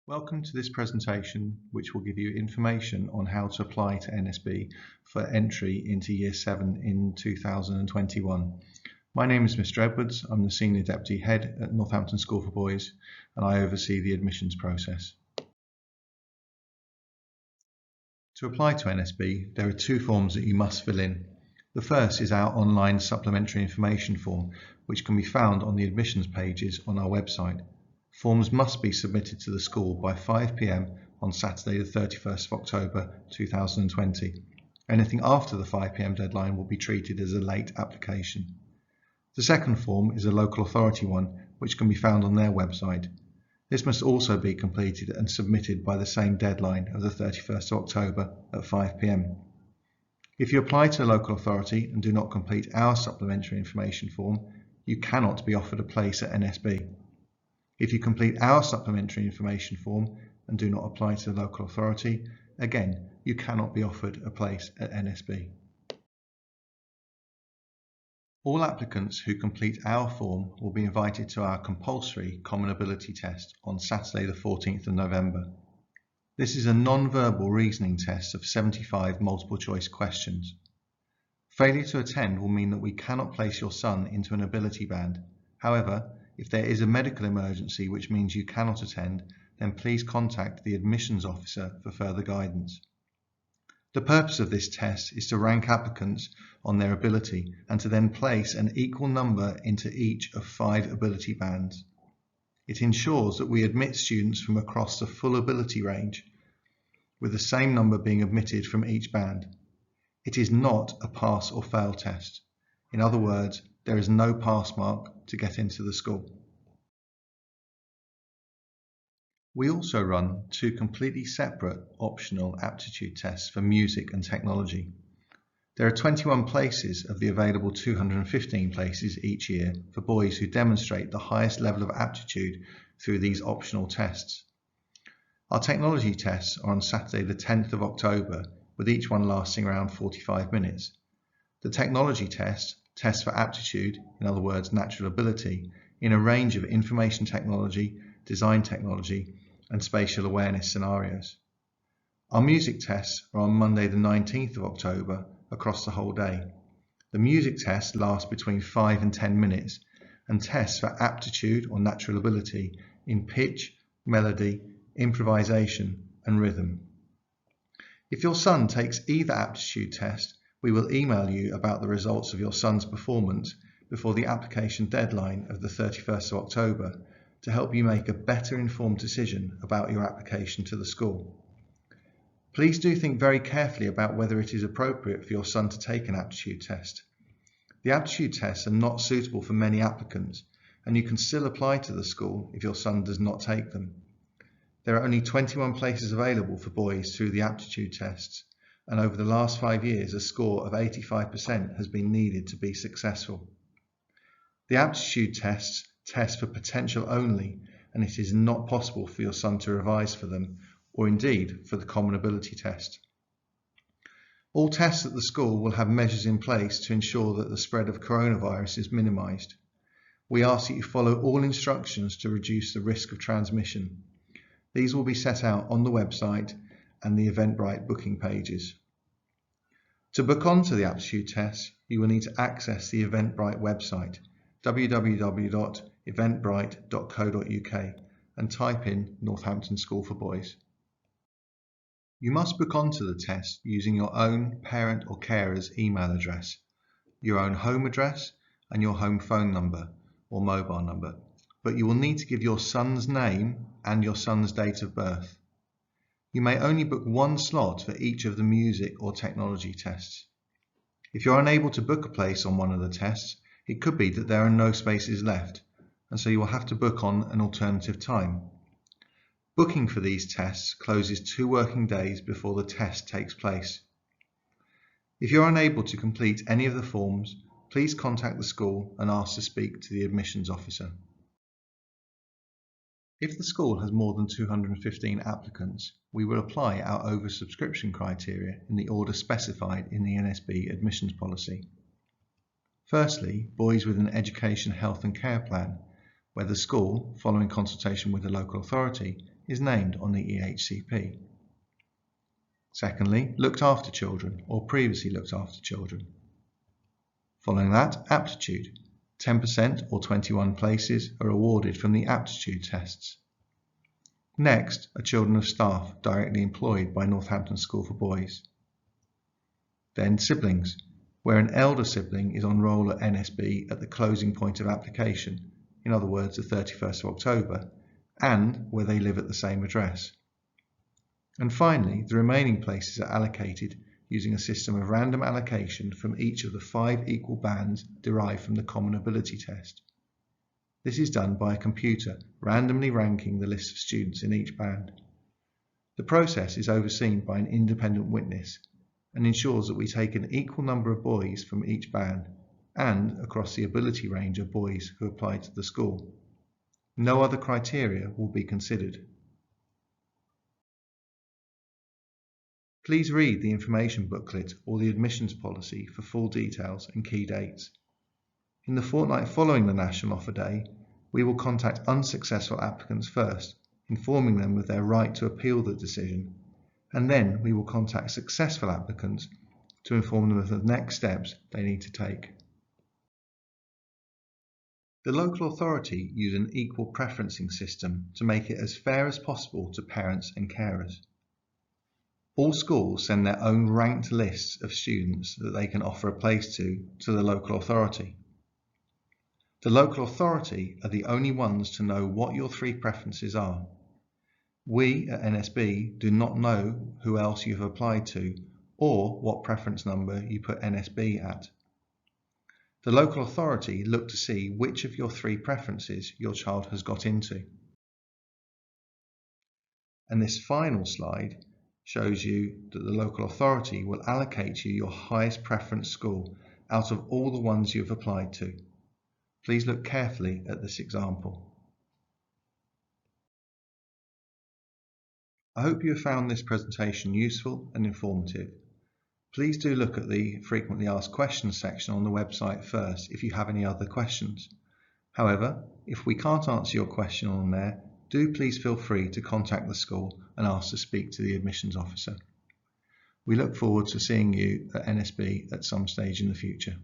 Welcome to this presentation, which will give you information on how to apply to NSB for entry into Year 7 in 2021. My name is Mr. Edwards. I'm the Senior Deputy Head at Northampton School for Boys, and I oversee the admissions process. To apply to NSB, there are two forms that you must fill in. The first is our online supplementary information form, which can be found on the admissions pages on our website. Forms must be submitted to the school by 5 p.m. on Saturday the 31st of October 2020. Anything after the 5 p.m. deadline will be treated as a late application. The second form is a local authority one, which can be found on their website. This must also be completed and submitted by the same deadline of the 31st of October at 5 p.m. If you apply to a local authority and do not complete our supplementary information form, you cannot be offered a place at NSB. If you complete our supplementary information form and do not apply to the local authority, again, you cannot be offered a place at NSB. All applicants who complete our form will be invited to our compulsory Common Ability Test on Saturday the 14th of November. This is a non-verbal reasoning test of 75 multiple choice questions. Failure to attend will mean that we cannot place your son into an ability band. However, if there is a medical emergency which means you cannot attend, then please contact the admissions officer for further guidance. The purpose of this test is to rank applicants on their ability and to then place an equal number into each of 5 ability bands. It ensures that we admit students from across the full ability range, with the same number being admitted from each band. It is not a pass or fail test. In other words, there is no pass mark to get into the school. We also run 2 completely separate optional aptitude tests for music and technology. There are 21 places of the available 215 places each year for boys who demonstrate the highest level of aptitude through these optional tests. Our technology tests are on Saturday the 10th of October, with each one lasting around 45 minutes. The technology test tests for aptitude, in other words natural ability, in a range of information technology, design technology and spatial awareness scenarios. Our music tests are on Monday the 19th of October across the whole day. The music test lasts between 5 and 10 minutes and tests for aptitude or natural ability in pitch, melody, improvisation and rhythm. If your son takes either aptitude test, we will email you about the results of your son's performance before the application deadline of the 31st of October to help you make a better informed decision about your application to the school. Please do think very carefully about whether it is appropriate for your son to take an aptitude test. The aptitude tests are not suitable for many applicants, and you can still apply to the school if your son does not take them. There are only 21 places available for boys through the aptitude tests, and over the last 5 years a score of 85% has been needed to be successful. The aptitude tests test for potential only, and it is not possible for your son to revise for them, or indeed for the Common Ability Test. All tests at the school will have measures in place to ensure that the spread of coronavirus is minimised. We ask that you follow all instructions to reduce the risk of transmission. These will be set out on the website and the Eventbrite booking pages. To book onto the aptitude test, you will need to access the Eventbrite website, www.eventbrite.co.uk, and type in Northampton School for Boys. You must book onto the test using your own parent or carer's email address, your own home address and your home phone number or mobile number, but you will need to give your son's name and your son's date of birth. You may only book one slot for each of the music or technology tests. If you're unable to book a place on one of the tests, it could be that there are no spaces left, and so you will have to book on an alternative time. Booking for these tests closes 2 working days before the test takes place. If you're unable to complete any of the forms, please contact the school and ask to speak to the admissions officer. If the school has more than 215 applicants, we will apply our oversubscription criteria in the order specified in the NSB admissions policy. Firstly, boys with an education, health and care plan, where the school, following consultation with the local authority, is named on the EHCP. Secondly, looked after children or previously looked after children. Following that, aptitude. 10% or 21 places are awarded from the aptitude tests. Next are children of staff directly employed by Northampton School for Boys. Then siblings, where an elder sibling is on roll at NSB at the closing point of application, in other words the 31st of October, and where they live at the same address. And finally, the remaining places are allocated using a system of random allocation from each of the 5 equal bands derived from the Common Ability Test. This is done by a computer randomly ranking the list of students in each band. The process is overseen by an independent witness and ensures that we take an equal number of boys from each band and across the ability range of boys who apply to the school. No other criteria will be considered. Please read the information booklet or the admissions policy for full details and key dates. In the fortnight following the National Offer Day, we will contact unsuccessful applicants first, informing them of their right to appeal the decision, and then we will contact successful applicants to inform them of the next steps they need to take. The local authority use an equal preferencing system to make it as fair as possible to parents and carers. All schools send their own ranked lists of students that they can offer a place to the local authority. The local authority are the only ones to know what your 3 preferences are. We at NSB do not know who else you have applied to or what preference number you put NSB at. The local authority look to see which of your 3 preferences your child has got into. And this final slide shows you that the local authority will allocate you your highest preference school out of all the ones you have applied to. Please look carefully at this example. I hope you have found this presentation useful and informative. Please do look at the frequently asked questions section on the website first if you have any other questions. However, if we can't answer your question on there, do please feel free to contact the school and ask to speak to the admissions officer. We look forward to seeing you at NSB at some stage in the future.